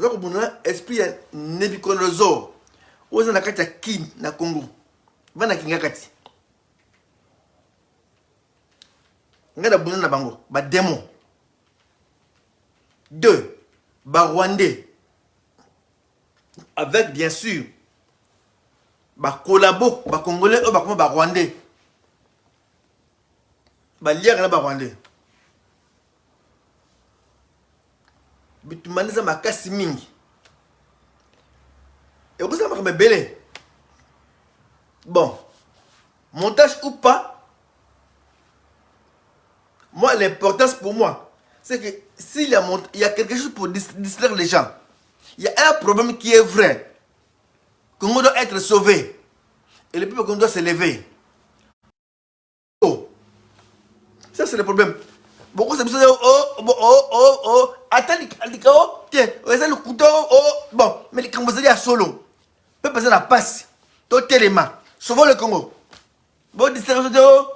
Oza kobunda esprit ya Nebuchadnezzar. Oza na kati ya kin na Congo. Bana kinga kati. Ngada bunda na bango, ba démon. 2. Ba Rwandais. Avec bien sûr ba collabo, ba Congolais ou ba comment ba Rwandais. Ba liaga na ba Rwandais. Bitumaniza makasi mingi. Et vous savez que belé. Bon, montage ou pas, moi l'importance pour moi, c'est que s'il y a quelque chose pour distraire les gens, il y a un problème qui est vrai. Congo doit être sauvé. Et le peuple doit se lever. Oh. Ça c'est le problème. Beaucoup se disent attends, tiens, le couteau, bon, mais les Cambodgiens à solo. Peut passer la passe. Tout élément. Sauvons le Congo. Bon, distraction,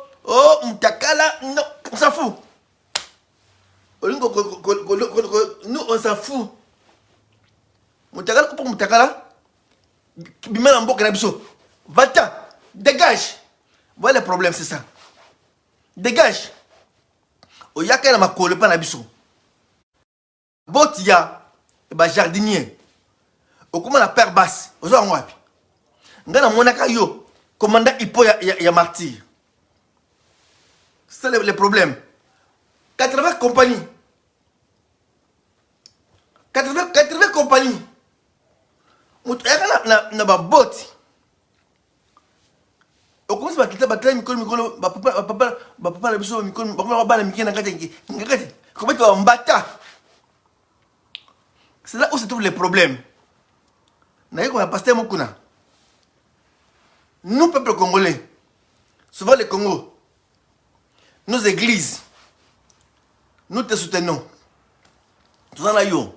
Moutakala, non, on s'en fout. Nous, on s'en fout. Moutakala, pour Moutakala, Bimel en boucle, va-t'en, dégage. Voilà le problème, c'est ça. Dégage. Oyaka na makole pa na biso. Botia ba jardinier. Okuma na père basse. Ozo ngwapi. Ngana monaka yo commandant Ipo ya martyr. C'est le problème. 80 compagnies. 80 compagnies. Mutu yaka na ba boti. Okomisa bakita batala mikolo papa na biso mikolo bakoma bana mikena ngati comment tu vas mbata. C'est là où se trouve les problèmes. Naye comme pasteur Mukuna. Nous peuple congolais, souvent le Congo, nos églises, nous te soutenons. Tout ça yo.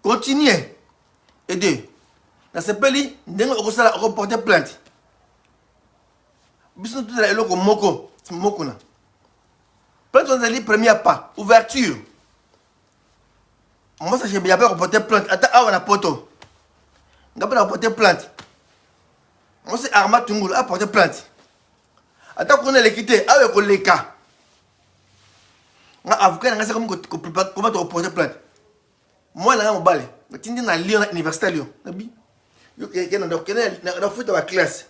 Continuez. Aidez. Dans ce pays, nous allons reporter plainte. Bisous tout là eloko moko na. Plainte on dit premier pas, ouverture. Moi ça j'ai bien reporter plainte. Attends, on a poto. Ngapa reporter plainte. Moi c'est Arma Tungulu a porter plainte. Attends qu'on ait l'équité avec le cas. Nga avocat nga c'est comme comment tu reporter plainte. Moi là on balé. Tindi na Lyon na université Lyon. Nabi. Yo quelqu'un na foot à classe.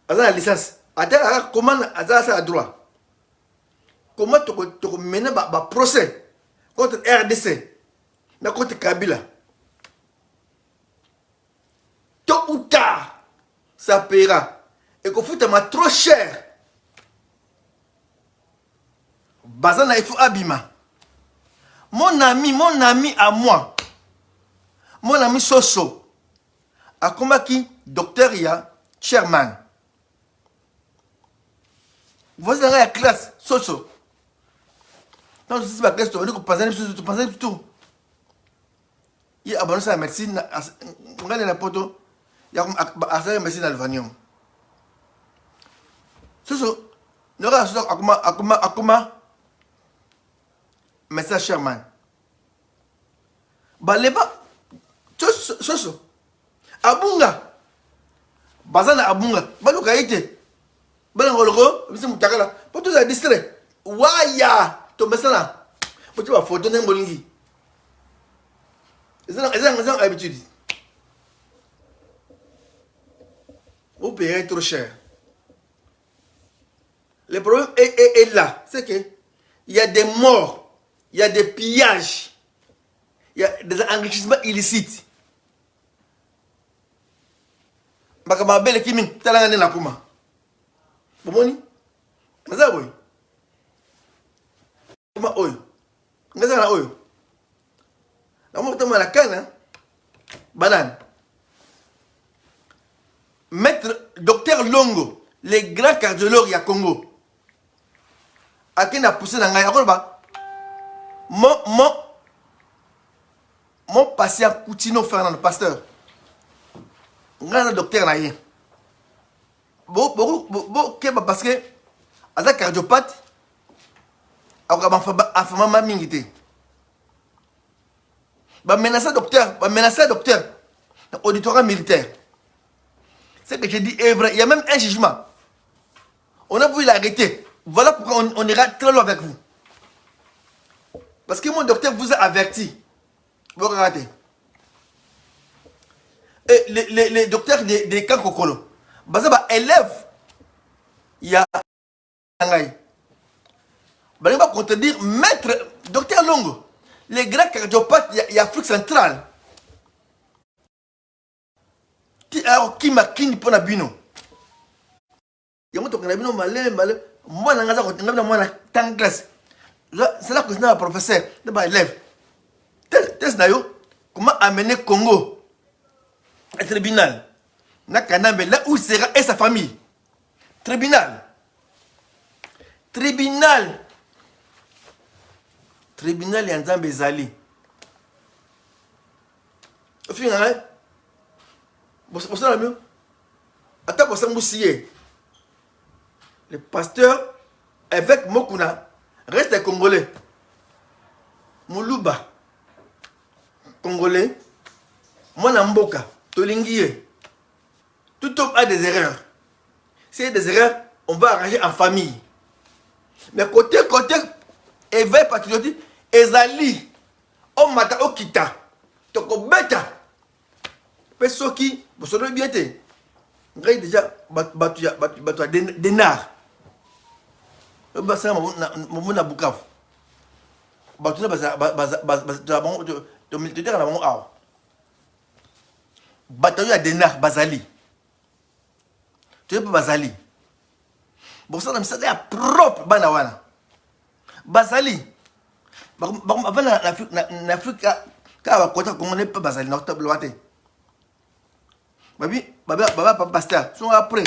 Aza la licence. Attends, comment Aza ça a droit? Comment tu mener un procès contre RDC, contre Kabila? Tôt ou tard, ça paiera. Et qu'on fout trop cher. Bazana il faut Abima. Mon ami à moi, mon ami Soso, a combattu docteur ya Sherman. Vous avez la classe, Soso. Dans la classe, tu penses tout. Il y a abonné à la médecine, on a la poto, il y a la médecine à l'Alvanium. Soso, nous avons Akuma, médecin Sherman. Baleba, Soso, Abunga, Bazana Abunga, Baluka ite. Balangolo, monsieur Moutakala, pour tous les distraits. Waya, tombe ça là. Pour tu vas photo d'un bolingi. Ils ont habitude. Vous payez trop cher. Le problème est là. C'est que il y a des morts, il y a des pillages, il y a des enrichissements illicites. Bakababele Kimin, talangane na kuma. Bomoni? Ngaza boy. Kuma oyo. Ngaza na oyo. Na mo tama la kana. Banane. Maître docteur Longo, le grand cardiologue ya Congo. Akina poussé na ngai akoloba. Mon patient Coutinho Fernand pasteur. Ngaza docteur na ye. Parce que aza cardiopathe akaba afama mingité va menacer docteur, auditorat militaire. C'est ce que j'ai dit est vrai. Il y a même un jugement. On a voulu l'arrêter. Voilà pourquoi on ira très loin avec vous. Parce que mon docteur vous a averti. Vous regardez. Et les docteurs des camps Kokolo, Bazaba élève, il y a il va contredire maître docteur Longo. Les grands cardiopathes, il y a Afrique centrale. Qui m'a qui pour la bino. Il y a un bino malin. Moi, je suis en classe. C'est là que je suis un professeur. Je suis un élève. Comment amener Congo au tribunal? Là où sera et sa famille. Tribunal. Tribunal ya Nzambe ezali. Ofinga ngai. Bosala mieux. Ata bosango siye. Le pasteur évêque Mokuna reste congolais. Muluba congolais. Mwana mboka tolingi ye. Tout homme a des erreurs. S'il y a des erreurs, on va arranger en famille. Mais côté éveil patriotique, ezali, on mata okita, toko beta. Pesoki, vous savez bien, ngai déjà, batu denar. Basa na Bukavu. Batu na militaire na awa. Batu ya denar bazali. Tu es pas bazali. Bon, ça, c'est propre, banawana. Bazali. Avant l'Afrique, quand on n'est pas bazali, on est pas babi, papa pasteur, sont après.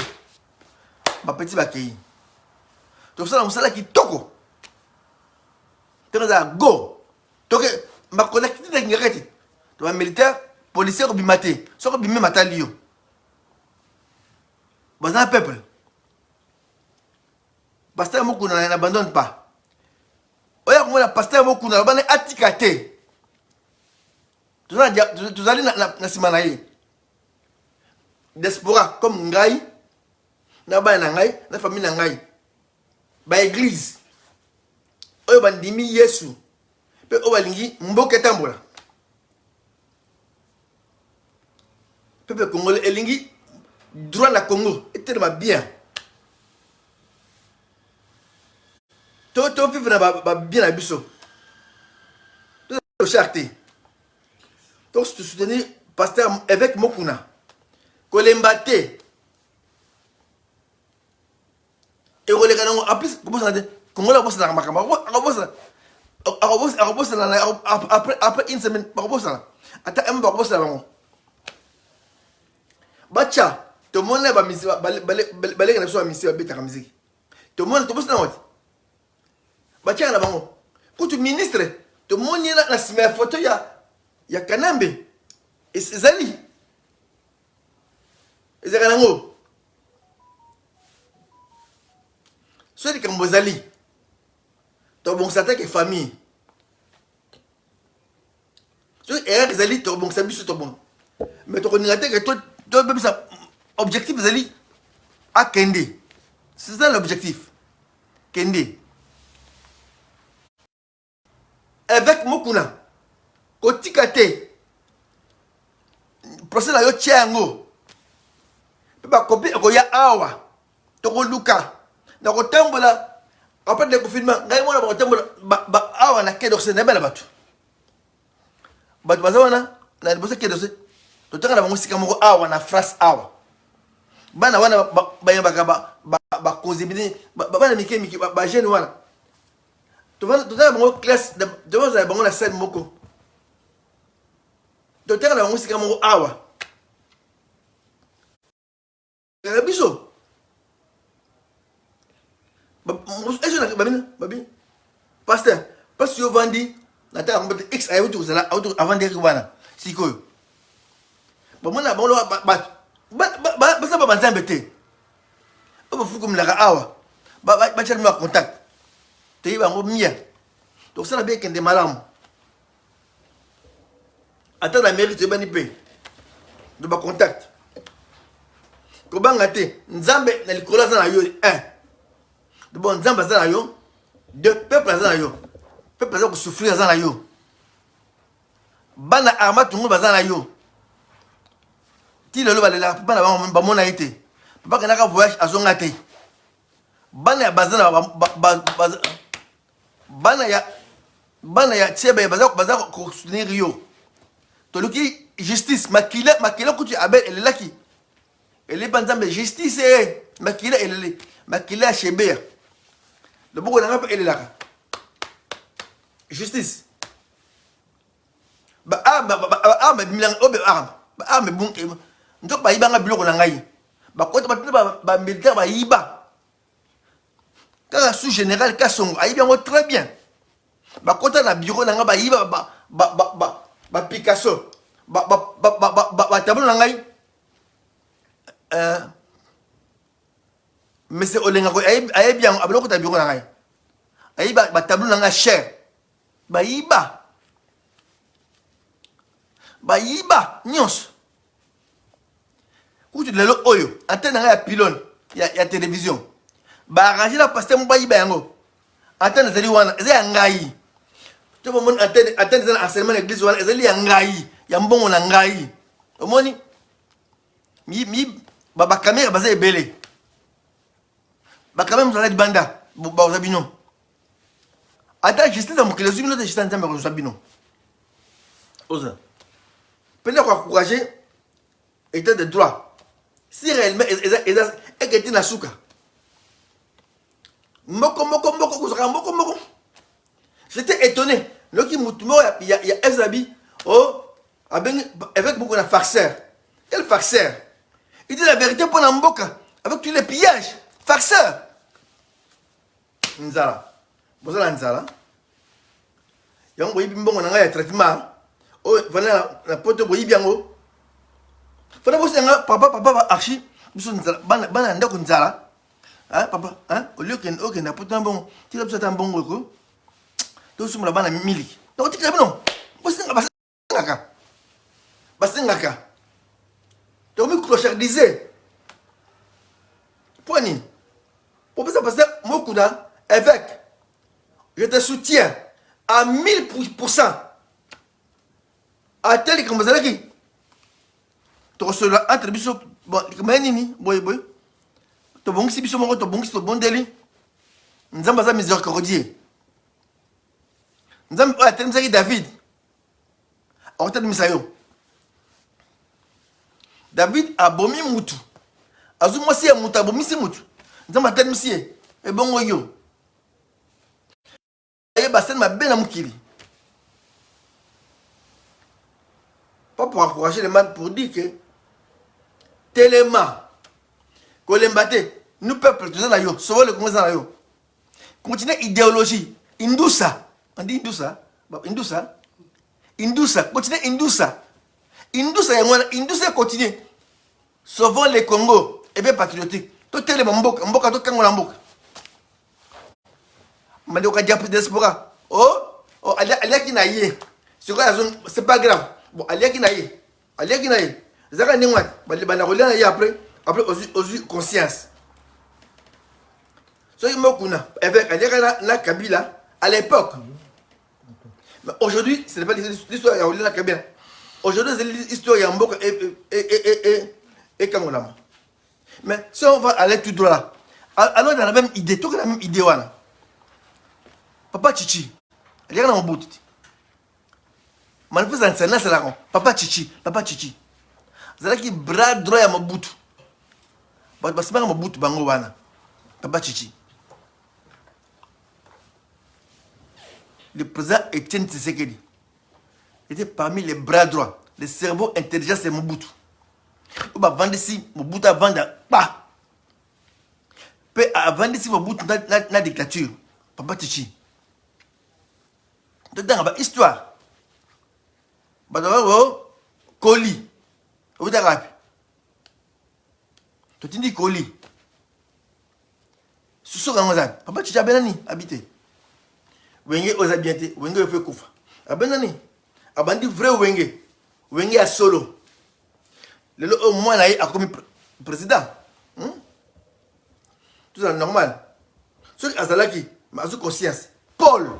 Ma petit bakei. Donc ça, on s'est qui toko. Tu as go. Donc, ma collectivité est arrêtée. Tu as militaire, policier, bimaté. Soit bimé matalio. Bazan peuple. Pasteur Mokuna n'abandonne pas. Oya kumona pasteur Mokuna bana atikate. Tuzali na simana ye. Diaspora comme ngai na ba na ngai na famille na ngai. Ba église. Oyo bandimi Yesu. Pe obalingi mboke tambola. Peuple congolais elingi droit na Congo est tellement bien. Tout vivre bien à Bissau. Tout charté. Donc, je soutenir pasteur évêque Mokuna. Kolembate. Et on a plus, comment on a après une semaine, Bacha, tout le monde a mis la musique. Tout le monde a Bacha na bango. Kutu ministre, to moni na sima photo ya Kanambe. Ezali. Ezali nango. Soit que Mbozali. To bon s'attaque famille. Soit ezali to bon sabiso to bon. Mais to connaître que toi même ça objectif ezali à Kende. C'est ça l'objectif. Kende. Avec Mokuna, Kotikate, procès la yo tiango. Peba copie koya awa. Toko luka. Na kotambola après le confinement, ngai mona kotambola ba awa na kedo se nebela batu. Batu bazawana na liboso kedo se. Totanga na musika moko awa na phrase awa. Bana wana ba kozibini bana miki ba jeune wana. Tu vas dans la classe, tu vas dans la scène moko. Tu vas dans la musique moko awa. Biso. Babi. Pasteur, parce que vendi, na ta ngombe X ayo tu zala auto avant de ribana. Siko. Bon mona bon lo ba ça ba banzambete. Ba fu comme la awa. Ba tchel ma contact. Te bango mia. Donc ça la bien qu'un des malams. Attends la mairie, tu es banipé. De ma contact. Kobanga te, Nzambe na likola za na yo 1. De bon Nzambe za na yo 2, peuple za na yo. Peuple za ko souffrir za na yo. Bana arma tungu baza na yo. Ti lelo balela bana ba mona ite. Papa kana ka voyage azonga te. Bana ya bazana bana ya tshebe baza ko soutenir yo. To luki justice makila kutu abel elle là qui. Elle est banzambe justice makila elle makila shebe. Le boko na elle là. Justice. Milang obe me bon ndo ba ibanga biloko na ngai. Ba kota ba militaire ba iba. Quand sous général Kassongo ayibi ngo très bien. Ba kota na bureau na nga ba iba ba Picasso. Ba tableau na ngai. Monsieur Olenga ko ayibi ngo abiloko ta bureau na ngai. Ayiba ba tableau na nga cher. Ba iba. Ba iba nyos. Kutu lelo oyo antenne nga ya pylône ya télévision. Ba arranger la pasteur mba iba yango. Antenne zeli wana ezali ngai. To bo mon antenne za enseignement l'église wana ezali ngai ya mbongo na ngai. Omoni mi ba caméra baza ebele. Ba caméra mzala di banda ba ozabino. Ata justice mukile zumino te justice nzambe ko ozabino. Oza. Pendant qu'on encourager état de droit. Si réellement est na suka. Moko. J'étais étonné. Loki mutumo il y a Ezabi avec beaucoup de farceurs. Quel farceur? Il dit la vérité pour la mboka avec tous les pillages. Farceur. Nzala. Bozala nzala. Yango yibi mbongo na ngai traitement. Oh, voilà la pote boyi biango. Fana bosi nga papa archi biso nzala bana ndako nzala. Hein papa, hein au lieu que na pote bon, tu as ça bon ko. To sumula bana mili. Donc tu non. Bosi nga basengaka. To mi clochardisé. Poni. Pour ça passer mokuna évêque. Je te soutiens à 1000%. A tel que Mazalaki, tu reçois entre biso, bon, nini, boy, tu bon si biso, tu bon si tu bon deli, nous avons miséricordieux. Nous avons tel David, on t'a misayo. David a bomi mutu, azu moi si a mutu, bomi si mutu. Nous avons tel monsieur, et bon yo. Et basen ma belle amukiri. Pas pour encourager les man, pour dire que tellement que les mbaté, nous peuple, tout ça là yo, sauvons le Congrès là yo. Continuez idéologie, Indoussa, on dit Indoussa, continuez Indoussa, Indoussa continue. Sauvons les Congo, et bien patriotique. Tout est le mboka, tout kango la mboka. Mande au diable diaspora. Oh, allez qui naïe. C'est pas grave. Bon, allez qui naïe. Zaka ningwa, bana relana y après aux conscience. So imokuna avec la Kabila à l'époque. Mais aujourd'hui, ce n'est pas l'histoire de la Kabila. Aujourd'hui, c'est l'histoire de Mboka et Kangolama. Mais si on va aller tout droit là, alors on a la même idée, tout la même idée voilà. Papa Chichi, il y a un bout. Manifeste c'est là c'est là. Papa Chichi. Zalaki bras droit ya Mobutu. Parce que Mobutu bango wana. Papa Chichi. Le président Etienne Tshisekedi était parmi les bras droits, les cerveaux intelligents de Mobutu. On va vendre ici Mobutu à vendre pas. Peut à vendre ici Mobutu la dictature. Papa Chichi. Dedans ba histoire. Badao Koli. Où t'as rappelé? Tu dis Koli. Sous papa Chichi a benani habité. Wenge osa bienté, wenge fait koufa. A benani. A bandi vrai wenge. Wenge à solo. Le au moins là a commis président. Tout ça normal. Ceux qui azalaki, ma conscience. Paul,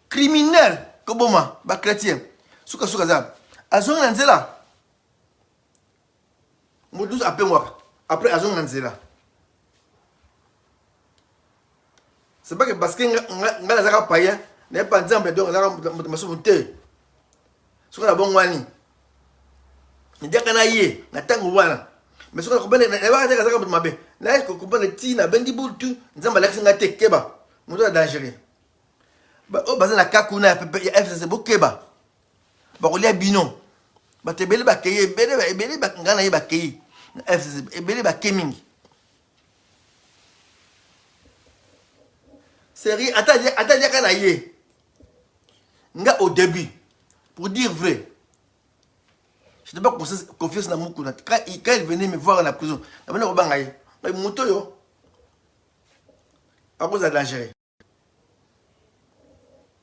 criminel, koboma, ba chrétien. Souka za. Azon nanzela. Modus appelle moi. Après azon nanzela. C'est pas que parce que ngala zaka païen, n'est pas exemple donc zaka masubunte. Souka la bon wani. Ndeka na ye, na tango wana. Mais souka ko bene na ba zaka mabe. Na ko bene ti na bendi bultu, nzamba lakisi ngate keba. Moto dangereux. Ba o baza na kakuna ya FCC bokeba. Ba ko lia binon. Ba tebele ba keye, ebele ba ngana ye ba keye. FCC ebele ba keming. Série, attends, kana ye. Nga au début, pour dire vrai, je n'ai pas confiance dans Moukouna. Quand il venait me voir à la prison, il venait au bangaye. Il m'a dit, à cause de dangereux.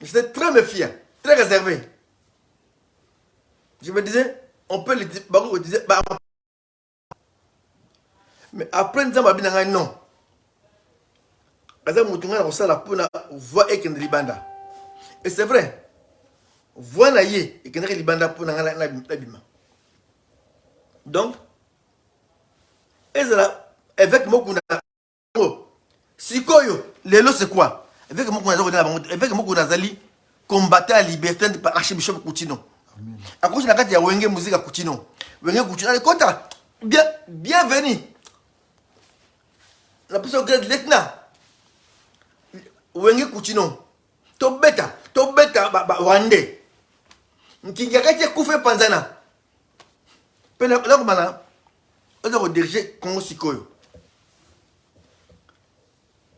J'étais très méfiant, très réservé. Je me disais, on peut le dire, mais après, nous avons dit non. Et c'est vrai. Voix na ye et kenere libanda pour na bima. Donc, ezala avec mokuna sikoyo lelo c'est quoi? Avec mokuna zali combattre la liberté par archibishop Coutinho. À cause de la carte ya Wenge musique à Coutinho. Wenge Coutinho les kota bienvenue. La personne grade lieutenant Wenge Coutinho. To beta wande. Nkingakati kufe panzana. Pena là kumana. Ozo diriger Congo sikoyo.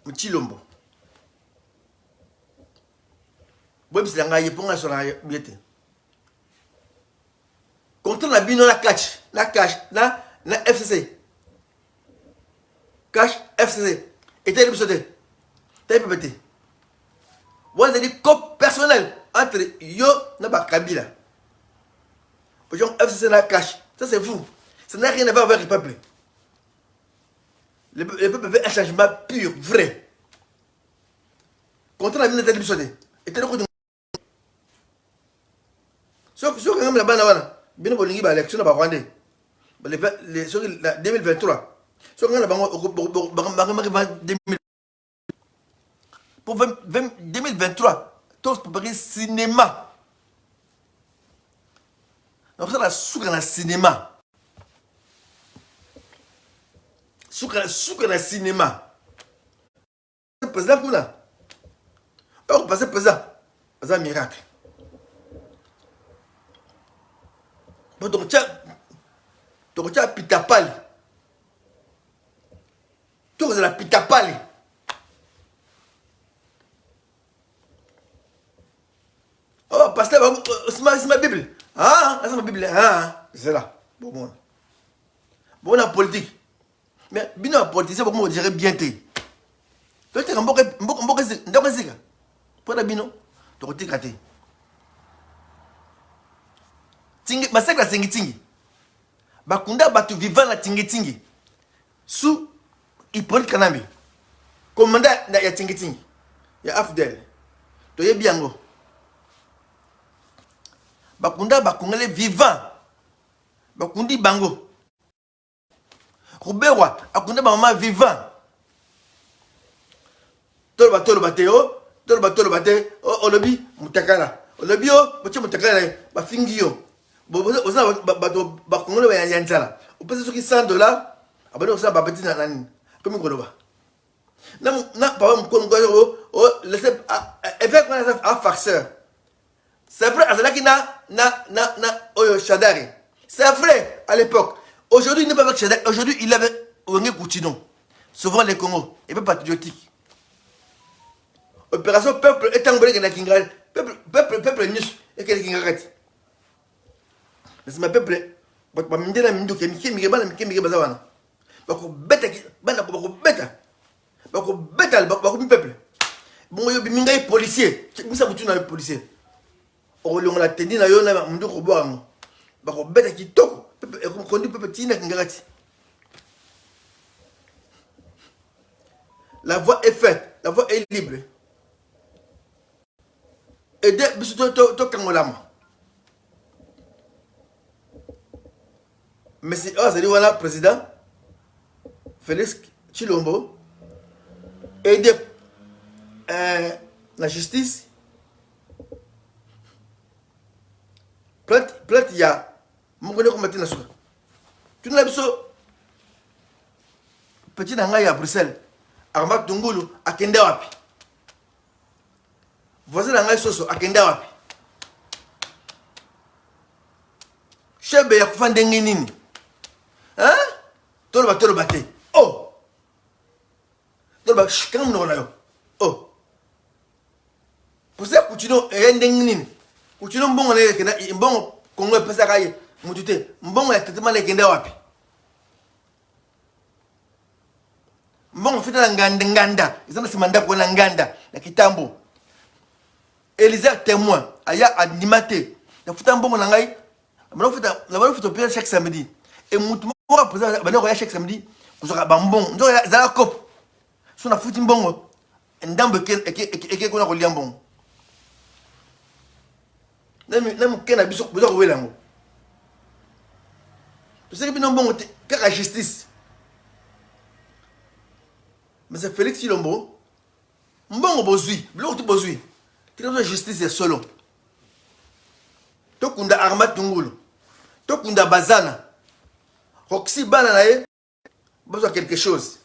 Mchilombo. Bobi silanga yeponga sur la biete. Contre la bino la catch, na FCC. Cash FCC. Et t'es libéré. T'es pété. Vous avez dit cop personnel entre yo et Kabila. Aujourd'hui, FCC n'a cash. Ça c'est fou. Ça n'a rien à voir avec le peuple. Le peuple veut un changement pur, vrai. Contre la ville de l'Ibsodé. Et tu as le sauf que quand même la bande, bien au Bolingi, l'élection à Rwanda. Sur 2023. Sur la bande, 2023. Pour 2023, tous pour parler cinéma. Donc ça, la souk dans le cinéma. Souk dans le cinéma. C'est pesant pour là. Or, passer pesant. C'est un miracle. Bon, donc, tu as pitapali. Tu as la pitapali. Oh, pasteur, c'est ma Bible. Ah, c'est ma Bible. Ah, c'est là. Bon, on a politique. Mais, bien en politique, c'est comment on dirait bien t'es. Tu es un bon zika. Pour la bino, tu es raté. Tingi, ma sacre la tingi. Bakunda batu vivant la tingi. Sous, il prend le canambi. Commandant, il y a tingi. Il y a Afdel. Tu es bien go. Bakunda bakungale vivant. Bakundi bango. Rubewa akunda maman vivant. Tolo bateo, olobi mutakala. Olobi o, boche mutakala ba fingio. Oza bakungale ba yanzala. On peut ce qui $100, abano ça ba petit nani. Comme ngoloba. Na papa mkongo o laissez avec un farceur. C'est vrai, Oyo Shadari. C'est vrai, à l'époque. Aujourd'hui, il n'est pas avec Shadari. Aujourd'hui, il est avec Wenge Coutinho. Souvent, les Congos. Et pas patriotique. Opération peuple est engolé que la Kingaret. Peuple niche et que la Kingaret. Mais c'est ma peuple. Je ne sais pas si je suis un peu de bazawana. Je suis un peuple. Bon, je suis un policier. Je suis un policier. On l'a tenu na yo na mundu ko boango bakobeta kitoko conduit peuple tina kingati. La voie est faite, la voie est libre. Et dès to kangolama. Mais c'est voilà président Félix Tshilombo aider la justice. Plate ya mon connaît comment tu n'as pas. Tu n'as pas petit nanga ya Bruxelles. Arma Tungulu akende wapi. Voisin nanga soso akende wapi. Chebe ya kufande nini? Hein? Tolo bate. Oh. Tolo ba shikam no na yo. Oh. Posa kuchino ende nini? Kuchino mbongo na yeke na mbongo kongo pesa kaye mutute. Mbongo ya tetema na kende wapi? Mbongo fita na nganda. Izana simanda kwa na nganda na kitambo. Elisa témoin aya animaté. Na futa mbongo na ngai. La bonne photo chaque samedi. Et mon président va chaque samedi. Vous aurez bambon. Donc la cop. Son a foutu mbongo. Ndambe et qu'on a relié bon. Nam ken abiso besoin de lango. Tu sais que bien bon car la justice. Mais c'est Félix Tshilombo. Mbongo bozui, bloko bozui. Qui la justice est solo. Tokunda Arma Tungulu. Tokunda Bazana. Roxy Bananae. Besoin de quelque chose.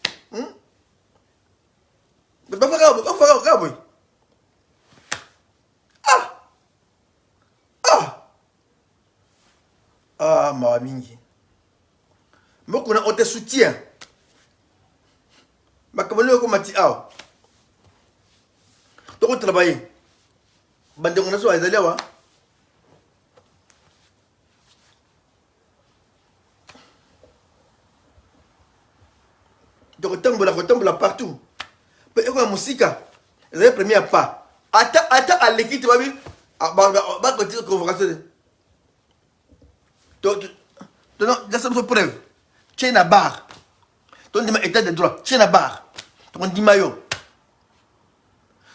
Mais pas grave. Ah, ma mingi. Moi, on te soutient. Ma kamalo ko mati aw. Toko travailler. Bande on a so azali wa. Donc retombe partout. Mais quoi musique? Les premiers pas. Attends à l'équipe babi. Ba ko tire convocation. Donc non, laisse me preuve. Tiens la barre. Ton dima état de droit. Tiens la barre. Ton dima yo.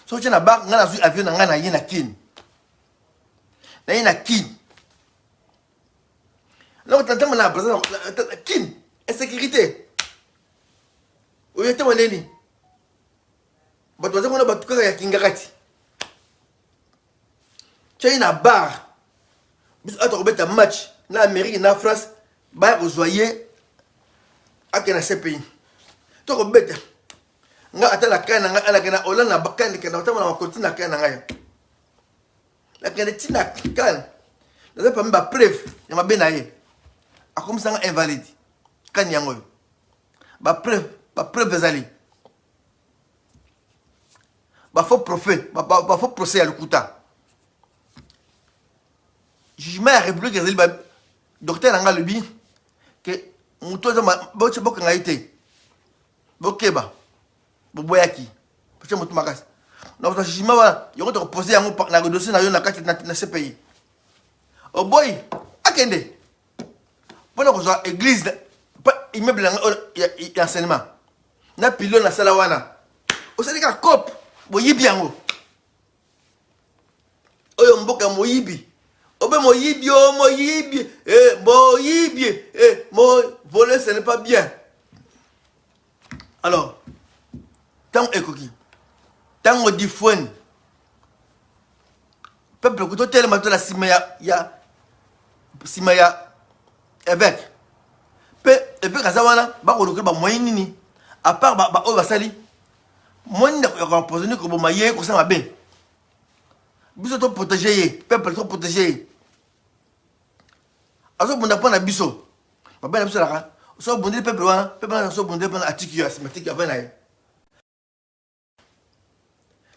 So tiens la barre, ngana zu avion ngana yena kin. Na yena kin. Là t'entends la présence kin. Insécurité. Oyo te waneni. Bato baza kona bato kaka ya kingakati. Tiens la barre. Biso ato kobeta match na Amérique na France ba rejoyer akena CPI. To kobeta. Nga atala kana nga ala kana olana bakani kana otama na kontina kana nga. La kana tina kana. Naza pa mba preuve ya mabena ye. Akomisa nga invalide. Kani yango. Ba preuve ezali. Ba faux prophète, ba faux procès à l'Ukuta. Jugement à République ezali ba docteur nanga lobi que muto za boche boka ngaite. Bokeba. Boboyaki. Parce que muto makasi. Na ba jugement wa yoko to poser yango na dossier na yo na kati na CPI. Oh boy, akende. Pona ko za église pas immeuble ya enseignement. Na pilo na sala wana. Osali ka cop boyibi yango. Oyo mboka moyibi. Obe moyibi voler ce n'est pas bien. Alors, tant ekoki. Tant on dit fouine. Peuple ko to tellement to la simaya évêque. Et puis kazawana ba ko lokela ba moyen nini. À part ba o basali. Moyen de reposer ko bo maye ko sama ben. Biso to protéger, peuple to protéger. Aso bunda pona biso. Ba ben biso la. So bundi peuple wana so bundi pona atiki asthmatique avant na.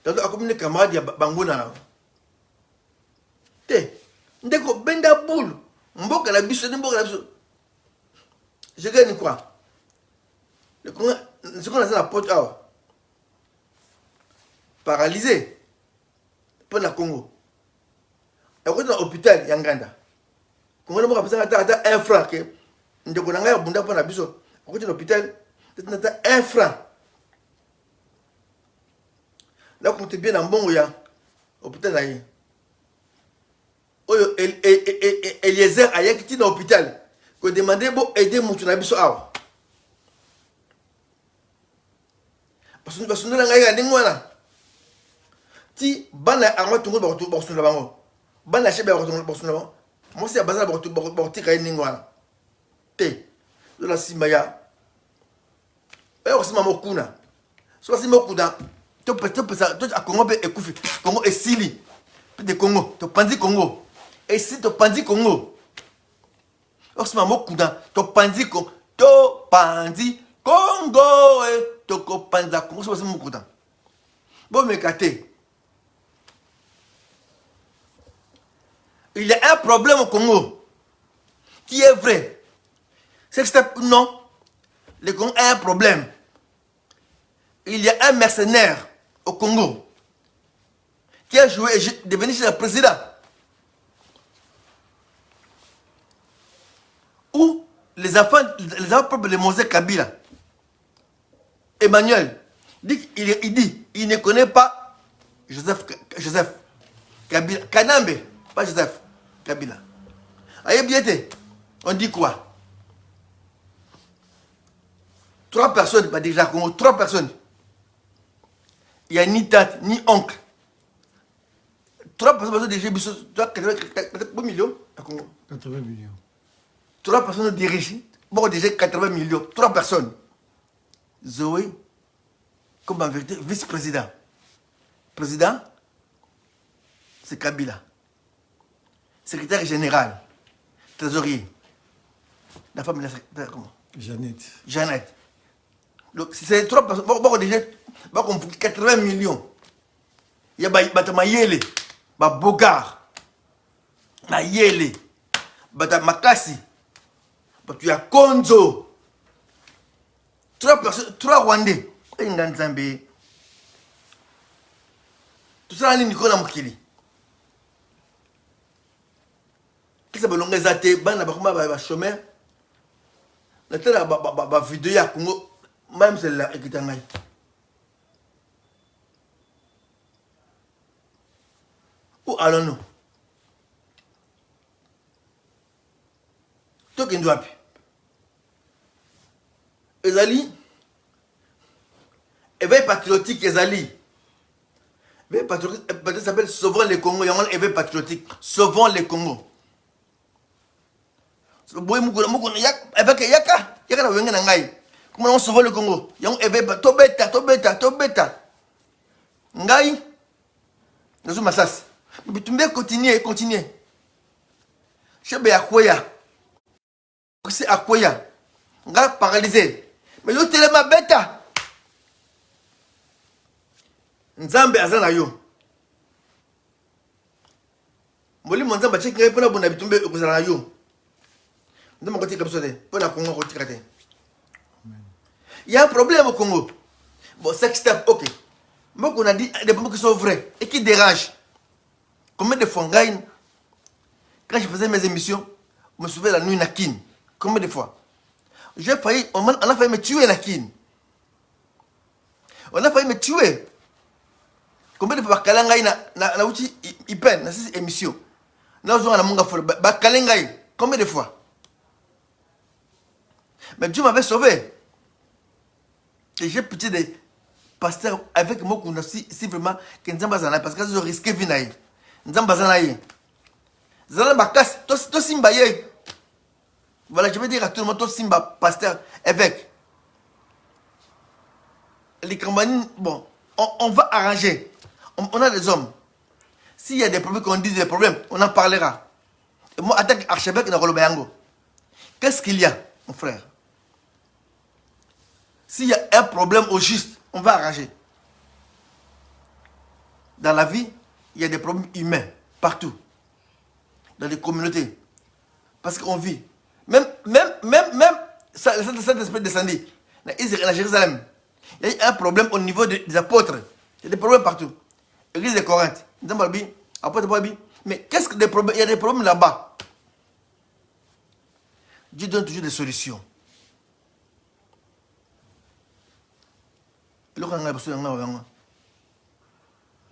Donc akomine camarade ya bangona na. Te, ndeko benda boule. Mboka la biso, Je gagne quoi? Le Congo, ce qu'on a dans la porte paralysé. Pour le Congo. Et quand on est à l'hôpital, Yanganda. Congo mo kapesa ata 1 franc ke ndeko na ngai bunda pa na biso okoti na hôpital ata 1 franc là compte bien na mbongo ya hôpital na ye oyo Eliezer ayaki na hôpital ko demander bo aider mutu na biso awa parce que na ngai ya ndingwana ti bana arma tungo ba sunda bango bana chebe ba tungo ba sunda bango moi c'est bazala ba tika ndingwana te la simba ya osima mokuna so simba okuda to pesa to a Congo be ekufi Congo esili de Congo to panzi Congo esi to panzi Congo osima mokuna to panzi Congo to ko panza Congo so simba okuda bon mekate il y a un problème au Congo qui est vrai. C'est que non, le Congo a un problème. Il y a un mercenaire au Congo qui a joué et devenu le président. Ou les enfants propres de Mosé Kabila, Emmanuel, il ne connaît pas Joseph Kabila, Kanambe, pas Joseph Kabila. Aïe bien, on dit quoi? 3 personnes, pas déjà Congo, 3 personnes. Il n'y a ni tante, ni oncle. 3 personnes déjà, 80 millions à Congo. 80 millions. 3 personnes dirigent, bon déjà 80 millions. 3 personnes. Zoé, comme en vérité, vice-président. Président, c'est Kabila. Secrétaire général, trésorier. La femme de la secrétaire, comment? Jeannette. Donc, si c'est 3 personnes, bon, déjà, 80 millions. Il y a Mayele, Bogar, Mayele, Makasi, il y a Konzo. 3 personnes, 3 Rwandais. Tout ça, c'est Nicolas Mokili. Qui s'appelle Longezate, Bana chômeur. La vidéo à Congo, même celle-là, qui est en aïe. Où allons-nous? Toi qui ne dois plus. Ezali, éveil patriotique, Ezali. Éveil patriotique, peut-être s'appelle Sauvons les Congo, il y a un éveil patriotique. Sauvons les Congo. Avec Yaka na wenga na ngai. Comment on sauve le Congo? Yang ebe to beta. Ngai. Nazo masas. Bitumbe continuer. Chebe akoya. C'est akoya. Nga paralysé. Mais yo telema beta. Nzambe azana yo. Moli monzamba cheki ngai pona bona bitumbe okozala yo. Il y a un problème au Congo. Bon, sex step, ok. Moi, on a dit des problèmes qui sont vrais et qui dérangent. Combien de fois, quand je faisais mes émissions, je me souviens la nuit Nakin. Combien de fois? J'ai failli, on a failli me tuer Nakin. On a failli me tuer. Combien de fois, Bakalangaï na outil, il peine, dans ces émissions. Là, on a mon gars, Bakalangaï. Combien de fois? Mais Dieu m'avait sauvé. Et j'ai pitié des pasteurs avec moi qu'on a si vraiment que nous avons parce que je risquais de venir. Nous avons besoin de bakas, to simba ye. Voilà, je vais dire à tout le monde, to simba pasteur évêque. Les campagnes, bon, on va arranger. On a des hommes. S'il y a des problèmes, qu'on dise des problèmes, on en parlera. Et moi, en tant qu'archevêque de Rolobayango, qu'est-ce qu'il y a, mon frère? S'il y a un problème au juste, on va arranger. Dans la vie, il y a des problèmes humains, partout. Dans les communautés. Parce qu'on vit. Même, ça, le Saint-Esprit descendu. À Jérusalem. Il y a un problème au niveau des apôtres. Il y a des problèmes partout. L'église de Corinthe. Mais qu'est-ce que des problèmes? Il y a des problèmes là-bas. Dieu donne toujours des solutions. Le quand on a besoin d'en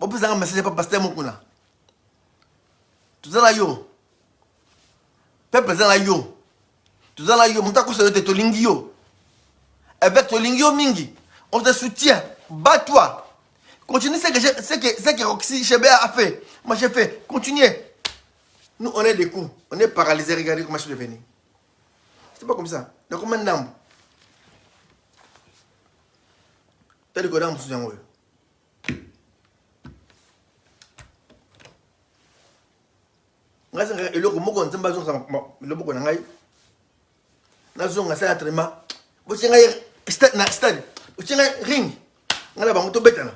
on peut s'en message pas pasteur Mokuna. Tout ça là yo. Peuple ça là yo. Tout ça là yo, monta ko se te lingi yo. Avec ton lingi yo mingi, on te soutient. Bats-toi. Continue ce que Roxy Chebe a fait. Moi j'ai fait. Continuez. Nous on est des coups. On est paralysés. Regardez comment je suis devenu. C'est pas comme ça. Donc combien d'âmes? T'as des godams sous un web. Grâce à le moko nzamba zo le moko na ngai. Na zo ngasa entraînement. Bo tsinga stade. Bo tsinga ring. Ngala bango to betana.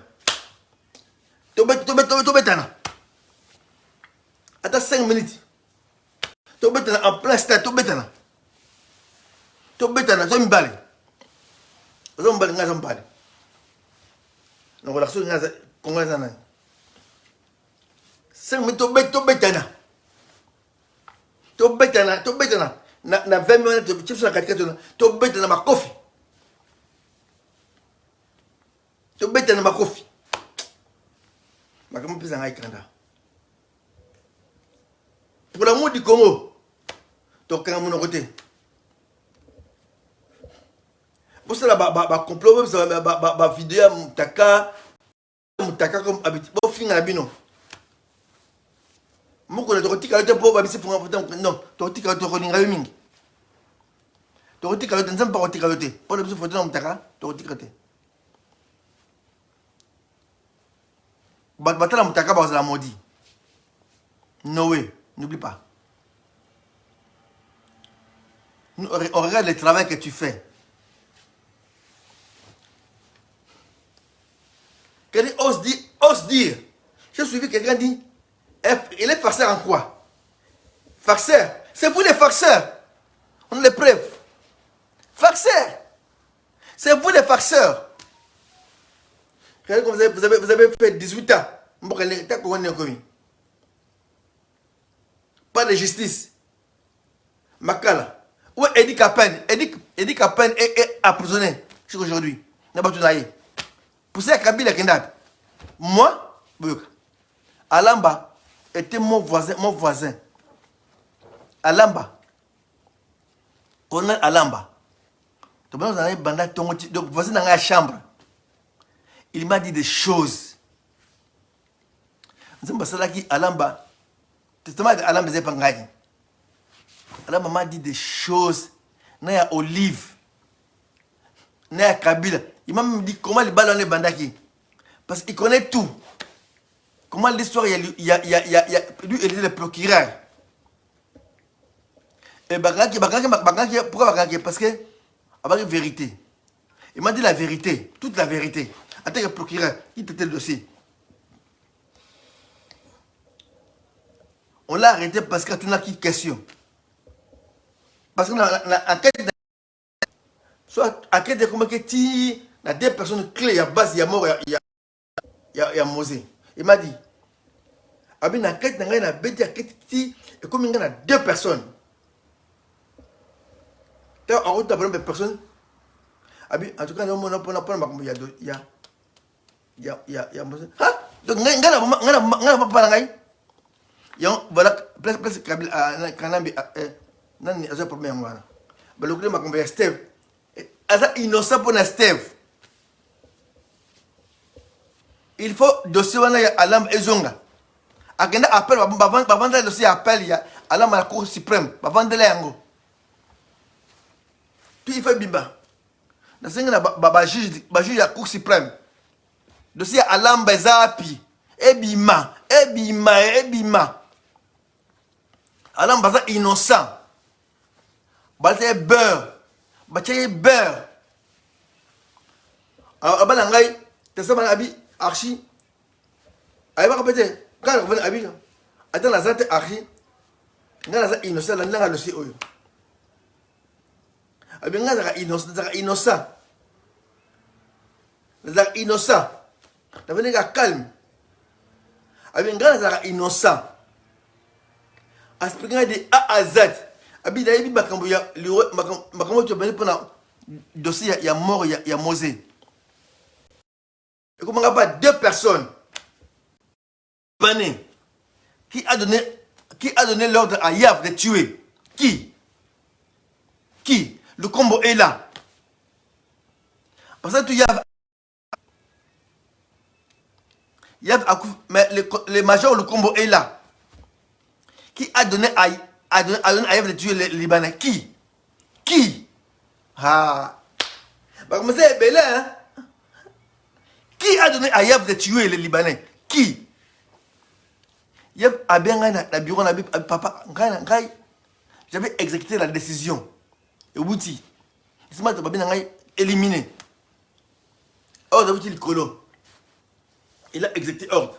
To betana. Attends 5 minutes. To betana en plein stade, to betana. To betana, to mbale. Zo mbale ngasa mbale. Donc la chose ngasa kongaza na. 5 minutes to betana. To betana. Na 20 minutes to chips na katika to betana makofi. To betana makofi. Makamo pesa ngai kanda. Pour l'amour du Congo, to kanga mon côté. Pour ça ba complot ba vidéo mutaka comme habitude. Bo finga bino. Moko na to tika to po ba bisi funga non, to tika to kolinga yo mingi. To tika to nzamba ko tika te. Po na bisi photo na mutaka, to tika te. Batala mutaka ba za maudit. No way, n'oublie pas. On regarde le travail que tu fais. Quelqu'un ose dire. J'ai suivi quelqu'un dit, il est farceur en quoi? Farceur. C'est vous les farceurs. On a les preuves. Farceur. C'est vous les farceurs. Vous avez fait 18 ans. Pas de justice. Makala. Où est Eddie Kapen? Eddie Kapen est emprisonné jusqu'aujourd'hui. Pour ça, Kabila Kendab. Moi, Alamba était mon voisin. Alamba. Colonel Alamba. Donc, voisin dans la chambre. Il m'a dit des choses. Alamba. Alamba m'a dit des choses. Naya Olive. Naya Kabila. Il m'a même dit comment les ballons les bandaki. Parce qu'il connaît tout. Comment l'histoire, lui, il est le procureur. Et Bagaki, pourquoi Bagaki? Parce que, avec la vérité. Il m'a dit la vérité, toute la vérité. En tant que procureur, il était le dossier. On l'a arrêté parce qu'il y a une question. Parce que l'enquête, soit enquête de comment il y a deux personnes clés, il y a base, il y a mort, il y a Mosé. Il m'a dit, il y a enquête, il y a et comme il y a deux personnes. En route, il y a personnes. En tout cas, il y a Mosé. Donc, voilà, place Kanambi, nani aza problème wana. Ba lokule makombe ya Steve. Aza innocent pour na Steve. Il faut dossier wana ya Alam Ezonga. Akenda appel ba vendre dossier appel ya Alam à la Cour suprême. Ba vendre yango. Puis il fait bimba. Na senga ba juge ya Cour suprême. Dossier Alam Bezapi. Ebima. Alam baza innocent. Baza beurre. Alors, Abanangai, Tessaman Abi, Archi. Aïe, va répéter. Quand on revient à Abi, attends, la zate Archi. N'a innocent, la n'a le CEO. Abi, n'a innocent. La innocent. La venez calme. Abi, n'a innocent. Aspirant de A à Z. Abi d'ailleurs makambo ya makambo tu bani pour dossier il y a mort il y a Mosé. Et comment pas deux personnes Bané qui a donné l'ordre à Yav de tuer. Qui le combo est là. Parce que tu Yav mais le major le combo est là. Qui a donné à Yav de tuer les Libanais? Qui Ah bah comme c'est belle hein. Qui a donné à Yav de tuer les Libanais? Qui? Yav a bien gagné la bureau papa j'avais exécuté la décision. Et Wouti. C'est moi qui bien éliminé. Ordre Wouti le colo. Il a exécuté ordre.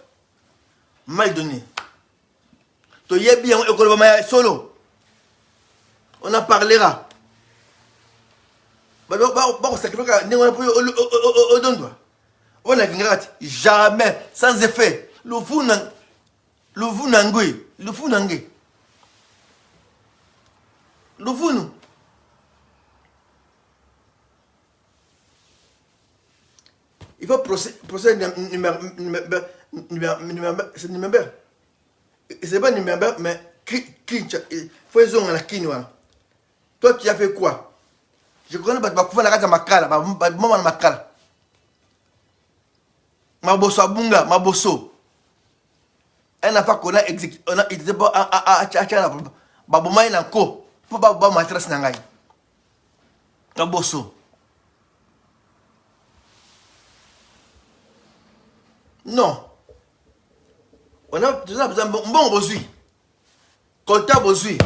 Mal donné. To yebi en école solo. On en parlera. Jamais, sans effet. Le fou nangui. Il faut procéder numéro. C'est pas numéro, mais il faut les à la quinoa. Toi, tu as fait quoi? Je connais pas la carte makala, maman makala. Maboso abunga, maboso. Elle n'a pas qu'on a exécuté, on a été pas à baboma il encore. Pour pas matras nangai. Maboso. Non. On a besoin bon bozui. Kolta bozui.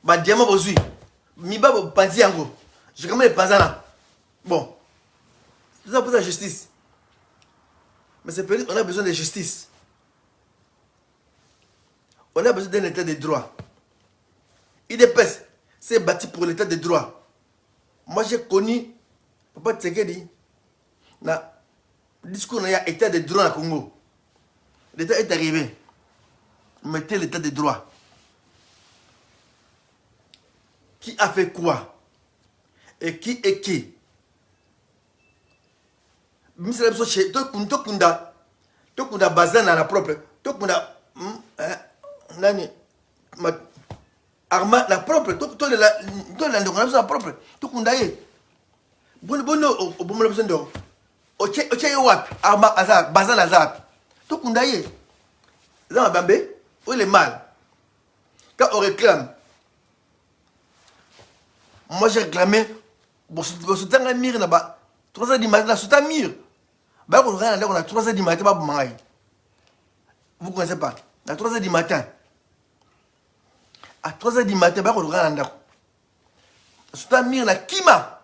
Ba diamant bozui. Miba bo panzi yango. Je comment les panzana. Bon. C'est ça pour la justice. Mais c'est peut-être on a besoin de justice. On a besoin d'un état de droit. IDPS, c'est bâti pour l'état de droit. Moi j'ai connu Papa Tsekedi na discours il y a état de droit au Congo. L'état est arrivé. Mettez l'état de droit. Qui a fait quoi? Et qui est qui? Tokunda bazan à la propre. Tokunda nani arma la propre. Tokunda la propre. Tokunda ye. Bono au bon besoin de. Oche wap arma azap bazan azap. Tokunda ye. Là Bambé, où est le mal? Quand on réclame, moi j'ai réclamé, bon, c'est un mire là-bas, 3h du matin, c'est un mire. Bah, on a 3h du matin, pas pour manger. Vous ne connaissez pas? À 3h du matin. À 3h du matin, bah, on a c'est un mire là, qui m'a?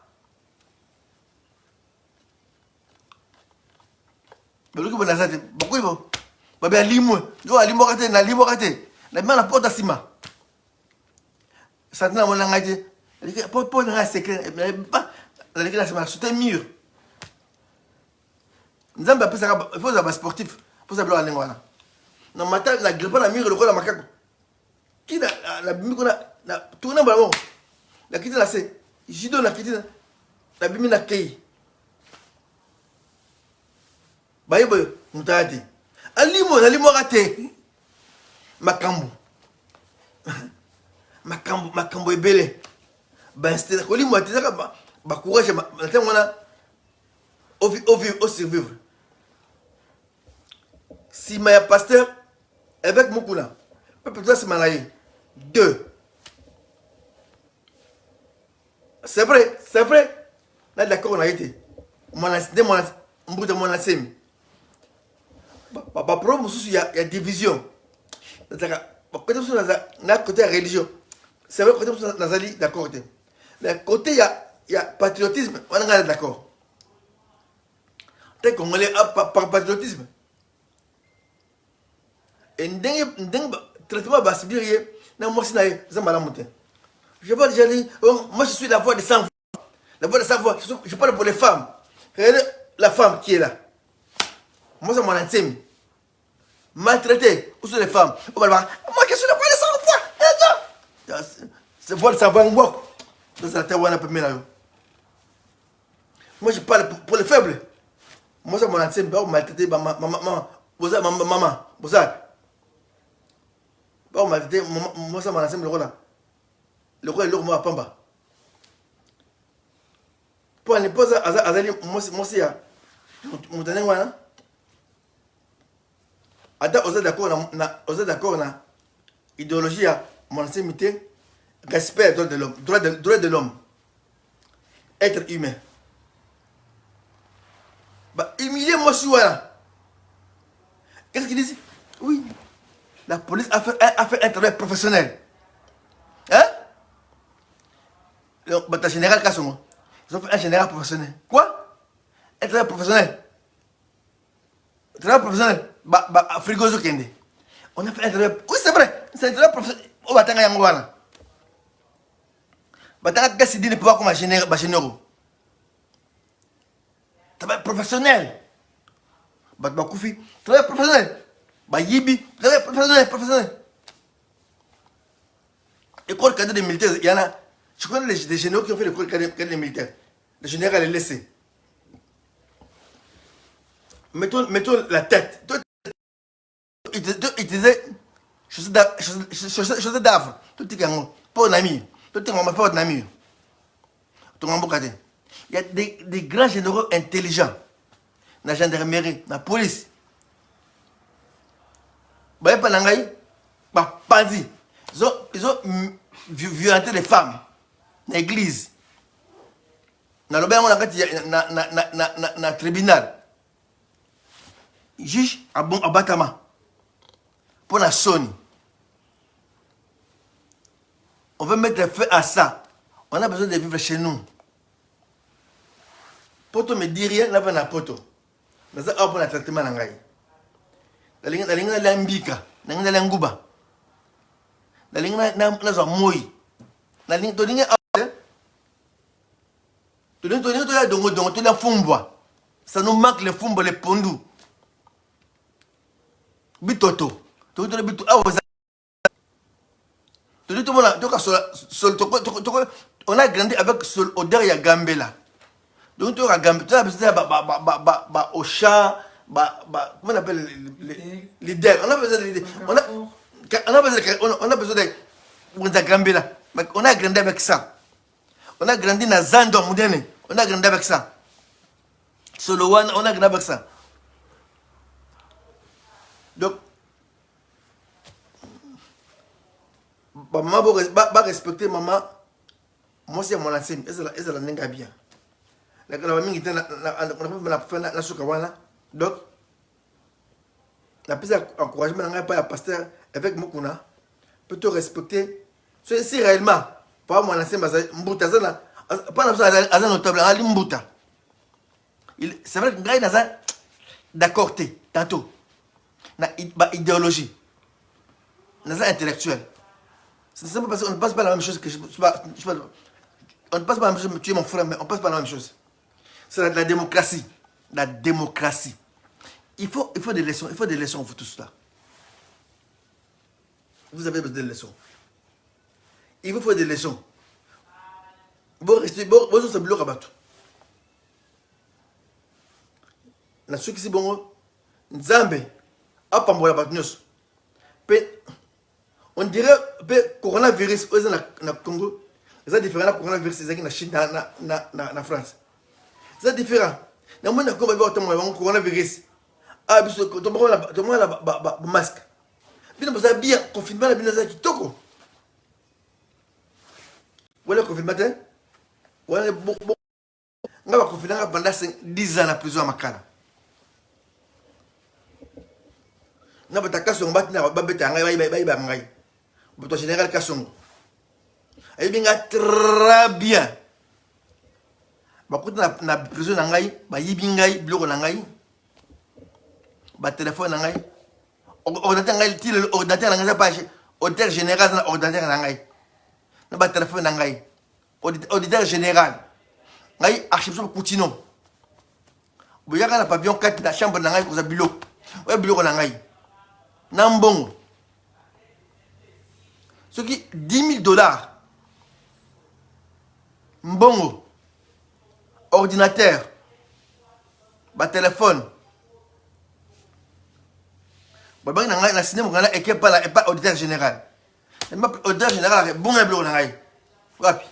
Mais le coup, on a ça, pourquoi il va? Bah, bien, limo, raté, la main la porte à Sima. Ça n'a pas été. Pour un secret, mais pas la réclamation, c'est un mur. Nous avons appris ça, il faut avoir sportif pour savoir aller voilà. Non, matin, la grippe, la mur, le rôle de macaque. Qui la bimi qu'on a tourné ballon. La quitté la c'est. Jido la quitté la bimi la kei. Baye boy, nous t'a dit. Alimo raté. Makambo est belé. Ben c'était que limo raté ça ba courage maintenant on a au survivre. Si ma pasteur avec Mukuna. Peut-être c'est malaye. 2. C'est vrai. Là d'accord on a été. Mon assemi. Papa problème il y a division. Côté côté religion. C'est vrai côté Nazali d'accord. Mais côté il y a patriotisme, on est d'accord. T'es congolais par patriotisme. Et ndeng traitement basibirier na moi si na zambala monter. Je vois déjà moi je suis la voix des sans voix. La voix des sans voix, je parle pour les femmes. Regardez la femme qui est là. Moi c'est mon intime. Maltraité, où sont les femmes? Moi je suis la voix des sans voix. C'est vol, ça va en bois. C'est la terre où on a pu mettre là. Moi, je parle pour les faibles. Moi, ça m'a lancé, je maltraité, maman, maman, moi, ça m'a lancé le rôle là. Le rôle est lourd, moi, à Pamba. Pour aller poser à Azali, moi, c'est ya. Mon dernier one. Attends, vous êtes d'accord, na idéologie, mon ancien mité, respect de l'homme, droit de l'homme, être humain. Bah, humilier moi, si voilà. Qu'est-ce qu'ils disent? Oui, la police a fait un travail professionnel. Hein? Bah, général Kassongo. Ils ont fait un général professionnel. Quoi? Un travail professionnel. Travail professionnel. Bah, frigozo kende. On a fait un travail. Oui, c'est vrai. C'est un travail professionnel. On va t'engager en Gouana. Bah, t'as décidé de pouvoir comme un général. Travail professionnel. Bah, Koufi. Travail professionnel. Bah, Yibi. Travail professionnel. École cadet des militaires, il y en a. Je connais des généraux qui ont fait l'école cadet des militaires. Le général est laissé. Mettons la tête. Il disait, chose d'avre. Tout est gagnant. Pas un ami. Tout est gagnant, pas un ami. Il y a des grands généraux intelligents. La gendarmerie, la police. Bah, pas l'angaï. Bah, pas dit. Ils ont violenté les femmes. L'église. Dans le tribunal. Juge Abatama. Pour la Sony. On veut mettre feu à ça. On a besoin de vivre chez nous. Poto me dit rien, là, on a poto. Mais ça, on a un traitement dans l'angaï. La ligne de l'ambika. La ligne de l'anguba. La ligne de l'amouille. La ligne de l'anguba. Ça nous manque les fumbo, les pondous. Bitoto. On a grandi avec l'odeur de Gambela. Donc, tu as Gambela, au chat, comment on appelle les dents. On a besoin de l'idée. On a besoin de Gambela. On a grandi avec ça. On a grandi dans Zando, Moudene. On a grandi avec ça. Solowan, on a grandi avec ça. Donc, maman va respecter maman. Moi, c'est mon ancienne. Et ça la n'est bien. La famille était la soukawana. Donc, la plus encouragement n'a pas la pasteur avec Mokuna. Peut te respecter. Si réellement, pas mon ancienne, Mbouta, pas la notable, Ali Mbouta. C'est vrai que Ngaï n'a d'accord, tantôt. Na idéologie. N'a intellectuel. C'est simple parce qu'on ne passe pas la même chose que on ne passe pas la même chose, tu es mon frère, mais on ne passe pas la même chose. C'est la démocratie. La démocratie. Il faut des leçons. Il faut des leçons pour tout cela. Vous avez besoin de leçons. Il vous faut des leçons. Vous restez bon, vous êtes bloqué à battre. La suite qui est bon, Nzambe, à Pambola Batnios. On dirait que coronavirus au Congo, c'est différent du coronavirus en Chine, en France. C'est différent. Dans le monde, le coronavirus, tout le monde a un masque. Bien, vous avez bien confinement, la bien qui toko. Voilà le confinement, voilà le confinement pendant 10 ans en prison à Makala. Na bataka son batina babeta ngai ba ngai. Boto général Kassongo. Ay binga très bien. Ba kuta na prison ngai, ba yibi ngai, bloko ngai. Ba téléphone ngai. Ordinateur ngai til ordinateur ngai page. Auditeur général na ordinateur ngai. Na ba téléphone ngai. Auditeur général. Ngai archive Poutino. Boyaka na pavillon 4 na chambre ngai ko za biloko. Ouais biloko ngai. Nambongo. Ce qui 10 000 $. Mbongo. Ordinateur. Ba téléphone. Ba bangi na ngai na cinéma ngana équipe pas auditeur général. Auditeur général bon na blo na ngai. Wapi.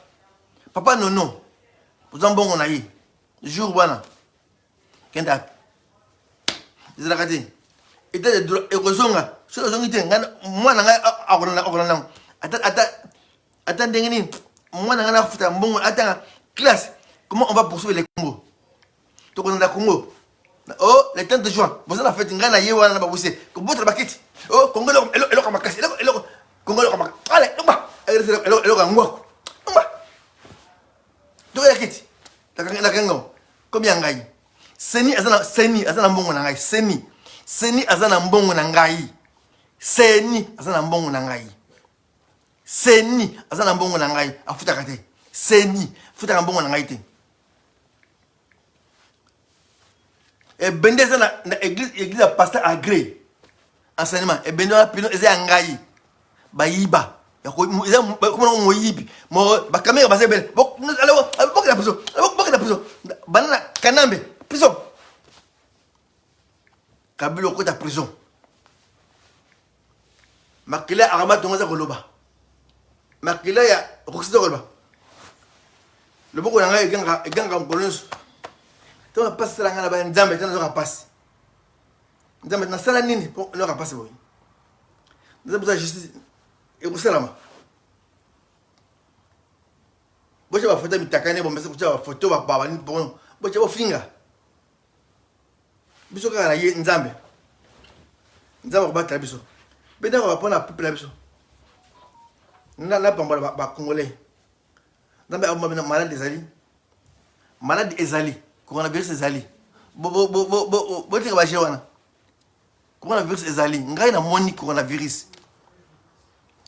Papa nono. Pour mbongo na yi. Jour bwana. Kenda. Ils ont et de kozonga so ozongi te ngana mwana ngai akolana attendez ngini mwana ngana futa mbongo atanga classe comment on va poursuivre les Congo to konanda Congo oh le 30 juin vous avez fait ngana yewana na babuse ko botre bakiti oh Congo elo kama kasi elo Congo elo kama allez elo ngwako ngwa to ya kiti la kango combien ngai seni azana mbongo na ngai seni azana mbongo na ngai seni azana mbongo na ngai seni azana mbongo na ngai afuta kate seni futa mbongo na ngai te e bende azana na église pasteur agré enseignement e bende na pino eza ngai bayiba ya ko eza ko moyibi mo ba caméra ba sebel bok la prison banana kanambe prison Kabilo kota prison. Makila arama tonga za koloba. Makila ya roksito koloba. Le boko nanga eganga mkolonso. Tonga passe sala ngana ba nzambe tana zo passe. Nzambe na sala nini po lo passe boy. Nzambe za justice e kusalama. Bocha ba photo mitakane bo mese kucha ba photo ba baba ni bon. Bocha bo finga. Biso kaka na ye nzambe ko batela biso benda ko bapona peuple na biso na pambola ba congolais nzambe abomba malade ezali coronavirus ezali bo tika ba jewana coronavirus ezali ngai na moni coronavirus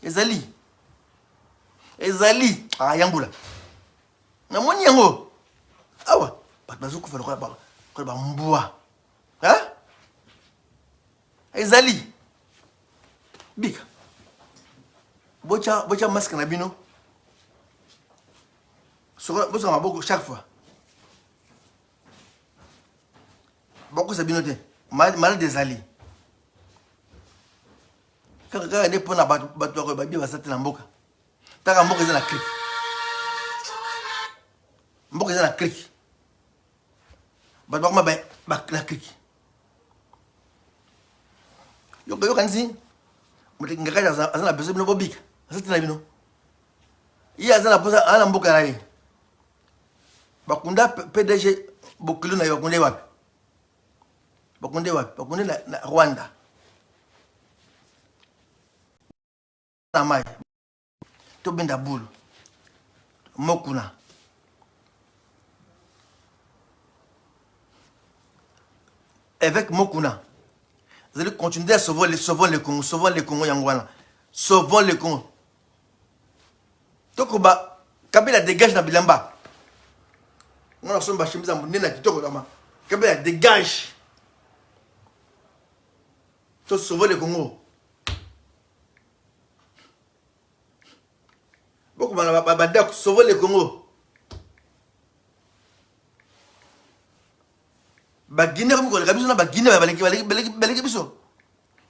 ezali yambula na moni yango awa bazukufa ko ba mbwa. Hein? Ezali. Bika. Bocha masque na bino. Bocha maboko chaque fois. Boko sa bino te. Malade ezali. Kaka ne pona bato ko babia basate na mboka. Taka mboka eza na clic. Mboka eza na clic. Bato ko ba na clic. Yo kanzi ngaka azana besoin bino bobika asati na bino iya azana posa ana mboka na ye bakunda PDG bokilo na yo bakunde wapi na Rwanda na mai to benda bulu mokuna avec Mokuna. Vous allez continuer à sauver les Congo Yangwana. Sauvons les Congo. Tokoba, Kabila dégage na Bilamba. On a son bachimiza mouné kitoko dama. Kabila dégage. To sauver les Congo. Beaucoup de sauver les Congo. Bagine comme quoi les na bagine baleki biso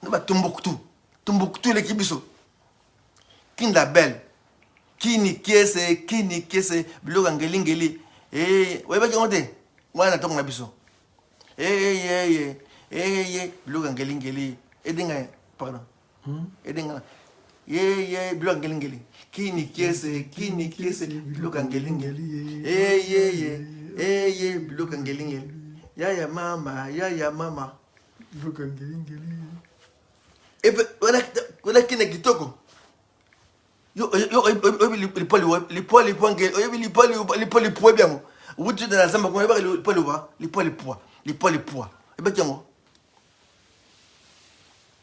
na ba Tombouctou l'équipe biso kinda belle kini kese bilo ngeli ouais ba jonte wana tonga na biso bilo ngeli edinga pardon edinga bilo ngeli kini kese bilo ngeli bilo ngeli Yaya mama. Et voilà qui n'est kitoko. Yo les poils bien. Où tu dans la zamba qu'on les poils. Et ben tiens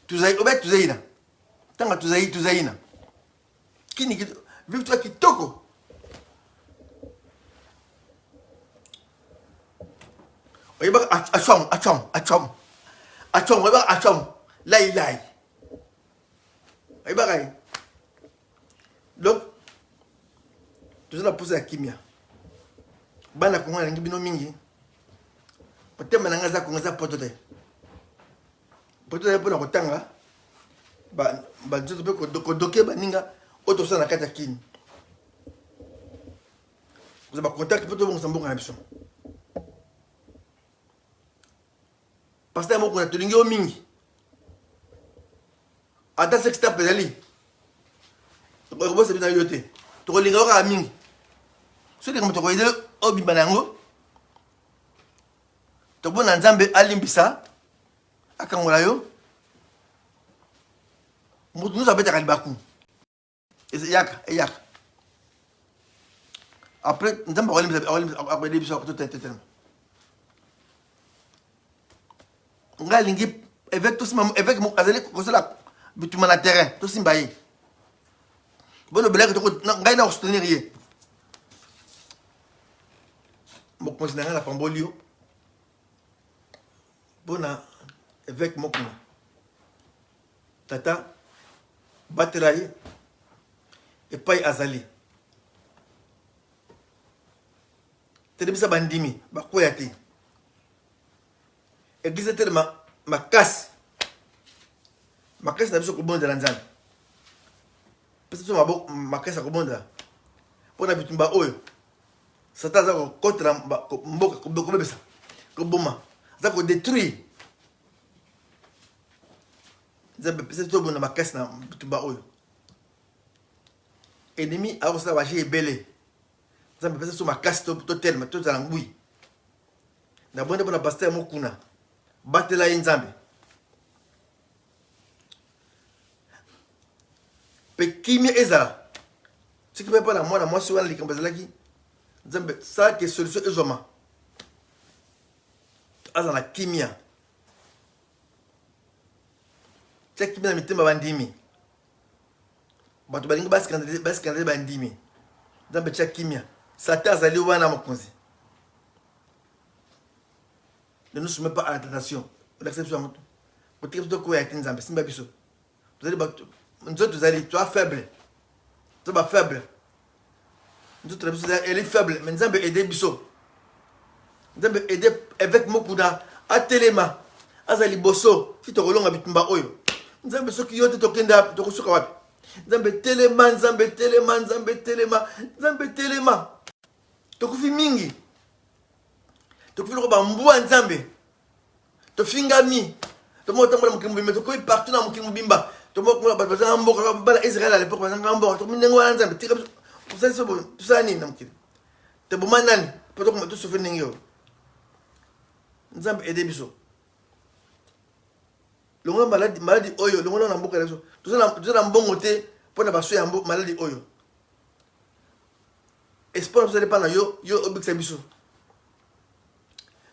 tu zaï là. Tant tu zaï là. Qui n'est vive toi kitoko. Oye achom. Lai. Oye Donc, tout ça pousse à kimia. Bana Congo na ngibino mingi. Peut-être maintenant ça Congo ça potote. Potote pour na kotanga. Ba nzoto pe ko doke baninga auto ça na kata kini. Vous avez contact pour tout le monde en bon ambition. Parce que moi, on a tout l'ingé au mingi. Attends, c'est que tu as pédalé. Tu peux voir, c'est bien yoté. Tu peux l'ingé au mingi. Si tu peux aider au bibanango, tu peux n'ensemble à l'imbisa, à Kangolayo. Nous avons été à Kalibakou. Et c'est yak, et yak. Après, nous avons après des bisous, tout est nga lingi avec tous avec mon azali ko cela bituma na terrain to simbaye bono blague to nga na soutenir ye mo ko na la pambolio bona avec mon tata bateraye et pay azali telebisa bandimi bakoyate église tellement ma casse n'a pas ko bonda lanzana parce que ma casse ko bonda pona bitumba oyo sata za ko contre mboka ko bebesa ko boma za ko détruire za pesa to bona ma casse na bitumba oyo ennemi a ça va j'ai belé za pesa so ma casse to tellement to za ngui na bonda bona pasteur mokuna batela inzambe pekimia ezala ce qui peut pas la moi sur la likambazalaki nzambe ça que solution ezoma azana kimia c'est kimia mitemba bandimi bato balingi baskandale bandimi nzambe tya kimia sata azali wana mokonzi. Ne nous soumets pas à la tentation. L'acception. Vous êtes tout quoi est nzambe simba biso. Vous allez tu es faible. Tu es faible. Nous elle est faible mais nzambe aider biso. Nzambe aider avec mokuda atelema azali boso si to kolonga bitumba oyo. Nzambe soki yote tokenda to kosuka wapi. Nzambe telema nzambe telema nzambe telema nzambe telema. Tokufi mingi. Tokufilo ba mbwa nzambe to fingami to mo tambola mukimbu bimba to koy partout na mukimbu bimba to mo ko ba bazanga mboka bala Israël à l'époque bazanga mboka to minengo wana nzambe tika pour ça c'est bon tout ça ni namkile te boma nani poto ko to souffrir ningo nzambe aider biso longo maladie oyo longo na mboka leso tout ça na mbongo te pona baso ya maladie oyo espoir vous allez pas na yo obikisa biso.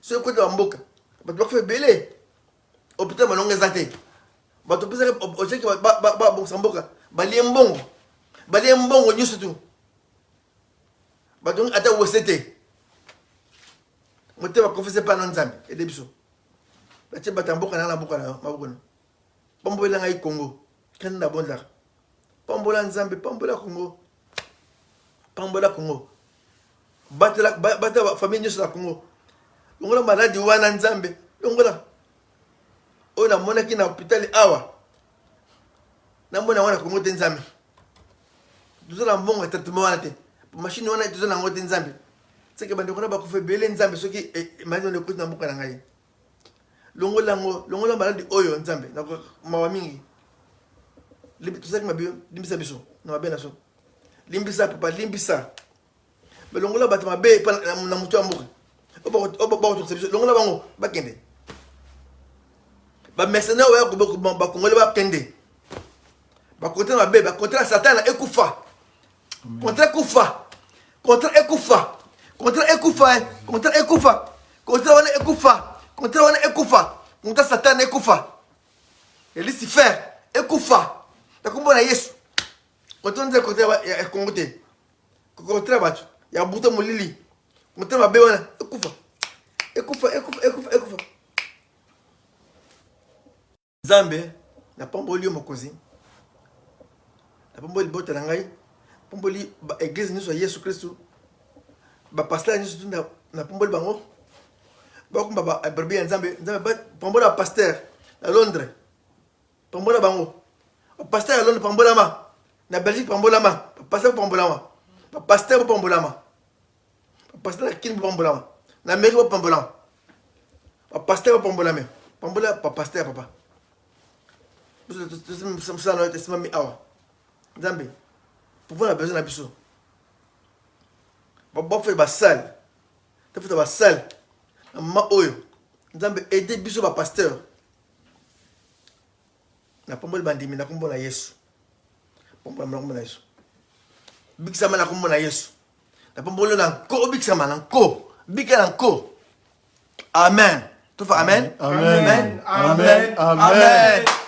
Ce côté de Mboka, tu vas faire belé. Hôpital malongue zate. Tu peux faire objet qui va bon samboka. Bali mbongo nyusu surtout. Donc ata wosete. Mote va confesser pas non nzambe et debiso. La tche batamboka na mboka na maboko. Pambola ngai Congo. Kanda bonda. Pambola nzambe, pambola Congo. Pambola Congo. Batela famille nyusu la Congo. Longola maladie wana nzambe longola ona mona ki na hôpital awa na mona wana ko ngote nzambe tuzala mbongo traitement wana te machine wana tuzala ngote nzambe c'est que bande kona ba ko fe bele nzambe soki mali on écoute na mboka na ngai longola maladie oyo nzambe na mawa mingi libi tuzaki mabio limbisa biso na mabena so limbisa papa limbisa mais longola bato mabe na mutu amboka longola bango bakende ba mercenaire oya ko ba kongole bakende ba contre mabe ba contre Satan ekufa contre ekufa contre ekufa contre ekufa contre ekufa contre wana ekufa contre wana ekufa contre Satan ekufa et Lucifer ekufa takumbona Yesu contre nze contre ya kongote contre bato ya buto molili contre mabe wana ekufa Nzambe na pamboli mokozi na pamboli bota na ngai pomboli ba église nyonso ya Yesu Kristo ba pasteur nyonso na pomboli bango bakumba ba brebis ya Nzambe pombola pasteur à Londres pombola bango pasteur à Londres pombola ma na Belgique pombola ma pasteur pombola ma pasteur pombola ma pasteur à Kin pombola ma na Amérique pombola ma pasteur pombola me pombola pasteur papa ça non est mi awa Nzambe pour voir la besoin de biso ba faire ba salle ta faire ba salle ma oyo Nzambe aider biso ba pasteur na pombo bandimi na kombo na Yesu pombo na kombo na Yesu bikisama na kombo na Yesu na pombo na ko bikisama na ko bikala ko amen tu fa amen Amen. amen amen, amen.